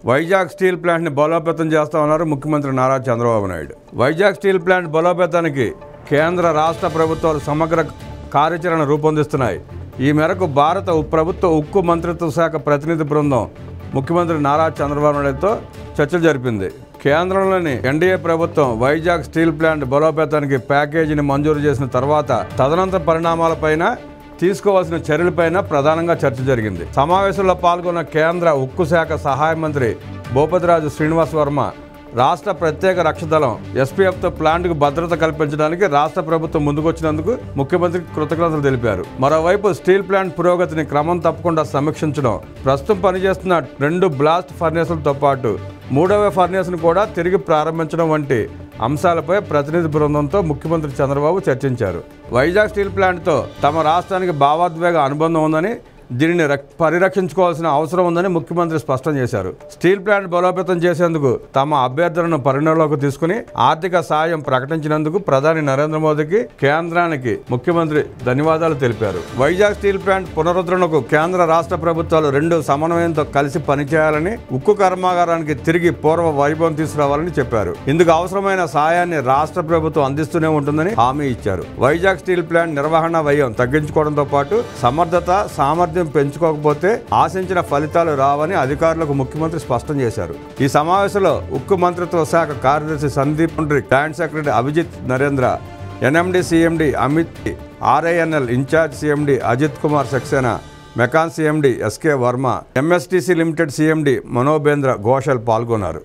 Vizag steel ప్లాంట్ని బలోపేతం చేస్తామన్నారు ముఖ్యమంత్రి నారా చంద్రబాబు నాయుడు. వైజాగ్ స్టీల్ ప్లాంట్ బలోపేతానికి కేంద్ర రాష్ట్ర ప్రభుత్వాలు సమగ్ర కార్యాచరణ రూపొందిస్తున్నాయి. ఈ మేరకు భారత ప్రభుత్వ ఉక్కు మంత్రిత్వ శాఖ ప్రతినిధి బృందం ముఖ్యమంత్రి నారా చంద్రబాబు నాయుడుతో చర్చలు జరిపింది. కేంద్రంలోని ఎన్డీఏ ప్రభుత్వం వైజాగ్ స్టీల్ ప్లాంట్ బలోపేతానికి ప్యాకేజీని మంజూరు చేసిన తర్వాత తదనంతర పరిణామాలపైన తీసుకోవాల్సిన చర్యలపైన ప్రధానంగా చర్చ జరిగింది. సమావేశంలో పాల్గొన్న కేంద్ర ఉక్కు శాఖ సహాయ మంత్రి భూపతిరాజు శ్రీనివాస్ వర్మ రాష్ట్ర ప్రత్యేక రక్షణ దళం ఎస్పీఎఫ్తో ప్లాంట్కు భద్రత కల్పించడానికి రాష్ట్ర ప్రభుత్వం ముందుకొచ్చినందుకు ముఖ్యమంత్రికి కృతజ్ఞతలు తెలిపారు. మరోవైపు స్టీల్ ప్లాంట్ పురోగతిని క్రమం తప్పకుండా సమీక్షించడం, ప్రస్తుతం పనిచేస్తున్న 2 బ్లాస్ట్ ఫర్నేసులతో పాటు 3వ ఫర్నేసును కూడా తిరిగి ప్రారంభించడం వంటి అంశాలపై ప్రతినిధి బృందంతో ముఖ్యమంత్రి చంద్రబాబు చర్చించారు. వైజాగ్ స్టీల్ ప్లాంట్తో తమ రాష్ట్రానికి భావోద్వేగ అనుబంధం ఉందని, దీనిని పరిరక్షించుకోవాల్సిన అవసరం ఉందని ముఖ్యమంత్రి స్పష్టం చేశారు. స్టీల్ ప్లాంట్ బలోపేతం చేసేందుకు తమ అభ్యర్థనను పరిగణలోకి తీసుకుని ఆర్థిక సాయం ప్రకటించినందుకు ప్రధాని నరేంద్ర మోదీకి, కేంద్రానికి ముఖ్యమంత్రి ధన్యవాదాలు తెలిపారు. వైజాగ్ స్టీల్ ప్లాంట్ పునరుద్ధరణకు కేంద్ర రాష్ట్ర ప్రభుత్వాలు 2 సమన్వయంతో కలిసి పనిచేయాలని, ఉక్కు కర్మాగారానికి తిరిగి పూర్వ వైభవం తీసుకురావాలని చెప్పారు. ఇందుకు అవసరమైన సాయాన్ని రాష్ట్ర ప్రభుత్వం అందిస్తూనే ఉంటుందని హామీ ఇచ్చారు. వైజాగ్ స్టీల్ ప్లాంట్ నిర్వహణ వ్యయం తగ్గించుకోవడంతో పాటు సమర్థత, సామర్థ్యం పెంచుకోకపోతే ఆశించిన ఫలితాలు రావని అధికారులకు ముఖ్యమంత్రి స్పష్టం చేశారు. ఈ సమావేశంలో ఉక్కు మంత్రిత్వ శాఖ కార్యదర్శి Sandeep Poundrik, joint secretary Abhijit Narendra, NMDC CMD Amit, RINL in charge CMD Ajit Kumar Saxena, MECON CMD SK Varma, MSTC limited CMD Manobendra Ghoshal పాల్గొన్నారు.